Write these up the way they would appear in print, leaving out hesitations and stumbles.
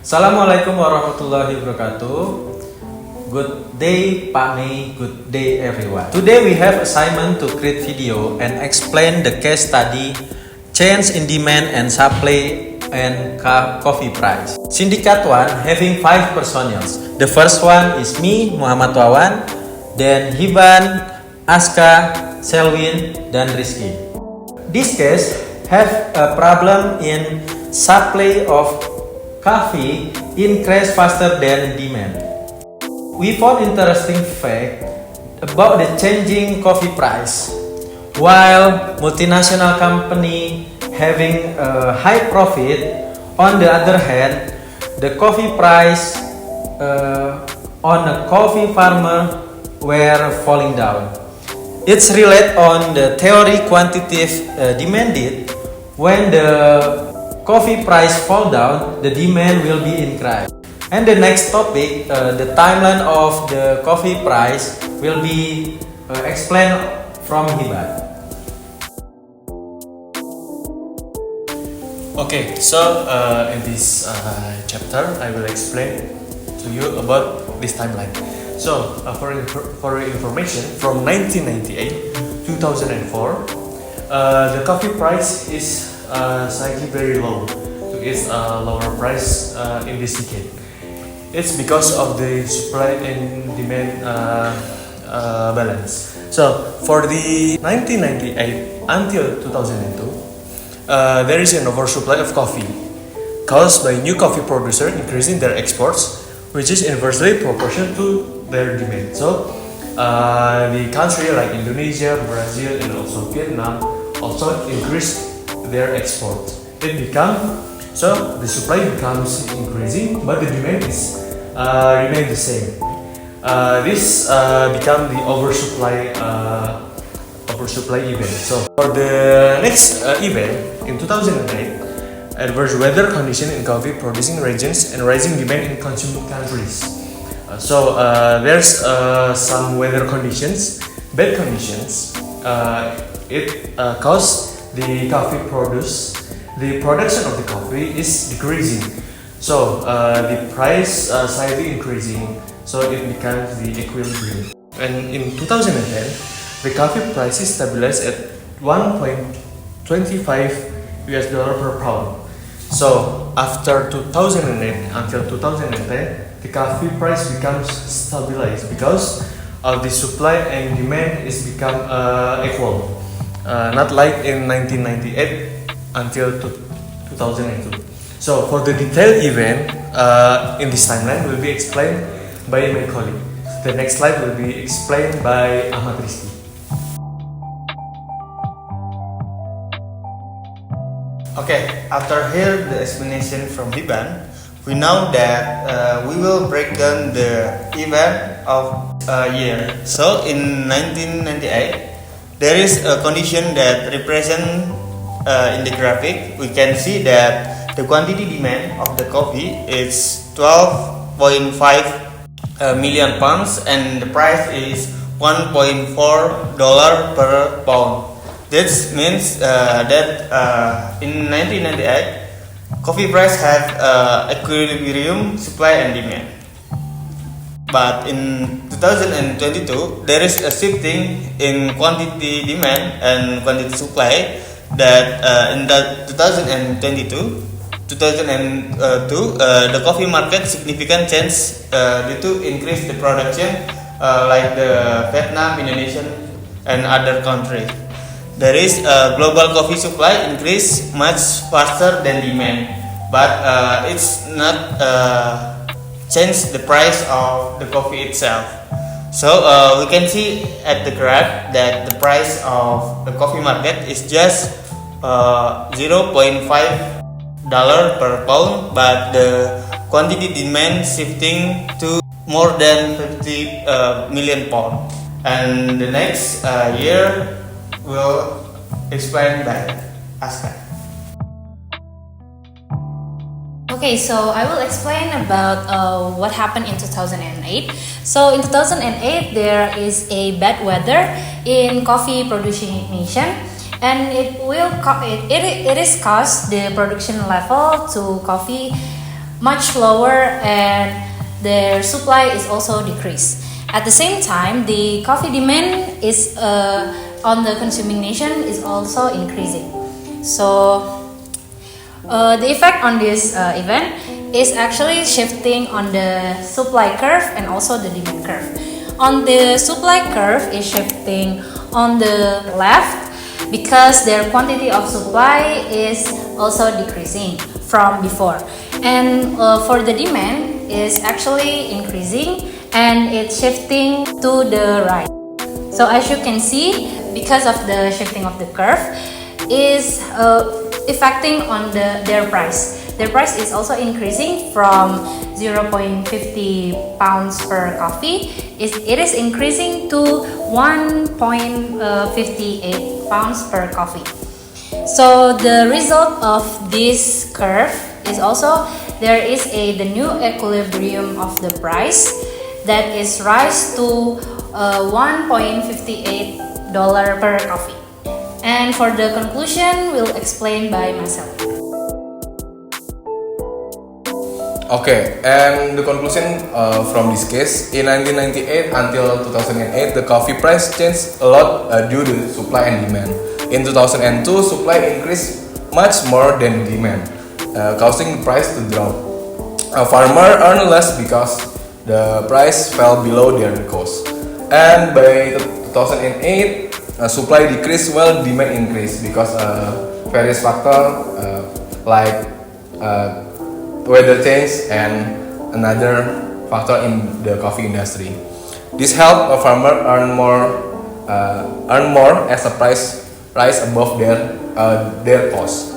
Assalamualaikum warahmatullahi wabarakatuh. Good day, Pak Mei. Good day, everyone. Today we have assignment to create video and explain the case study change in demand and supply and coffee price. Syndicate 1 having 5 personnel. The first one is me, Muhammad Wawan, then Hiban, Aska, Selwin, dan Rizky. This case have a problem in supply of coffee increase faster than demand. We found interesting fact about the changing coffee price. While multinational company having a high profit, on the other hand, the coffee price on a coffee farmer were falling down. It's related on the theory quantitative demanded. When the coffee price fall down, the demand will be increased. And the next topic, the timeline of the coffee price will be explained from Hiban. Okay, so in this chapter, I will explain to you about this timeline. So, for your information, from 1998 2004, the coffee price is slightly very low. It's a lower price in this decade. It's because of the supply and demand balance. So, for the 1998 until 2002, there is an oversupply of coffee caused by new coffee producers increasing their exports, which is inversely proportional to their demand. So, the country like Indonesia, Brazil, and also Vietnam also increased their exports. So the supply becomes increasing, but the demand is remain the same. This become the oversupply event. So for the next event in 2008, adverse weather condition in coffee producing regions and rising demand in consuming countries. There's some weather conditions, bad conditions. It caused the production of the coffee is decreasing. So the price slightly increasing. So it becomes the equilibrium. And in 2010, the coffee price is stabilized at $1.25 per pound. So after 2008 until 2010, the coffee price becomes stabilized because of the supply and demand is become equal. Not like in 1998 until 2002. So for the detailed event in this timeline will be explained by my colleague. The next slide will be explained by Ahmad Rizky. Okay, after hear the explanation from Hiban, we know that we will break down the event of a year. So in 1998, there is a condition that represent in the graphic. We can see that the quantity demand of the coffee is 12.5 million pounds and the price is $1.4 per pound. This means that in 1998, coffee price have equilibrium supply and demand. But in 2022, there is a shifting in quantity demand and quantity supply that in the 2022, the coffee market significant change due to increase the production like the Vietnam, Indonesia, and other countries. There is a global coffee supply increase much faster than demand, but it's not change the price of the coffee itself. So we can see at the graph that the price of the coffee market is just $0.5 per pound, but the quantity demand shifting to more than 50 million pounds. And the next year will explain by Aska. Okay, so I will explain about what happened in 2008. So in 2008, there is a bad weather in coffee producing nation, and it is caused the production level to coffee much lower and their supply is also decreased. At the same time, the coffee demand is on the consuming nation is also increasing. So the effect on this event is actually shifting on the supply curve and also the demand curve. On the supply curve is shifting on the left because their quantity of supply is also decreasing from before, and for the demand is actually increasing and it's shifting to the right. So as you can see, because of the shifting of the curve is affecting on their price. Their price is also increasing from 0.50 pounds per coffee. It is increasing to 1.58 pounds per coffee. So the result of this curve is also there is the new equilibrium of the price that is rise to $1.58 per coffee. And for the conclusion, we'll explain by myself. Okay, and the conclusion from this case, in 1998 until 2008, the coffee price changed a lot due to supply and demand. In 2002, supply increased much more than demand, causing the price to drop. Farmers earn less because the price fell below their cost. And by 2008, supply decreased while demand increased because various factors like weather change and another factor in the coffee industry. This helped a farmer earn more as the price rise above their cost.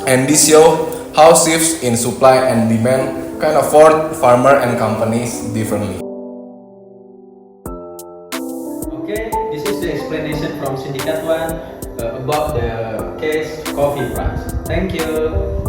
And this show how shifts in supply and demand can afford farmer and companies differently. Okay, this is the explanation from Syndicat One about the case coffee price. Thank you.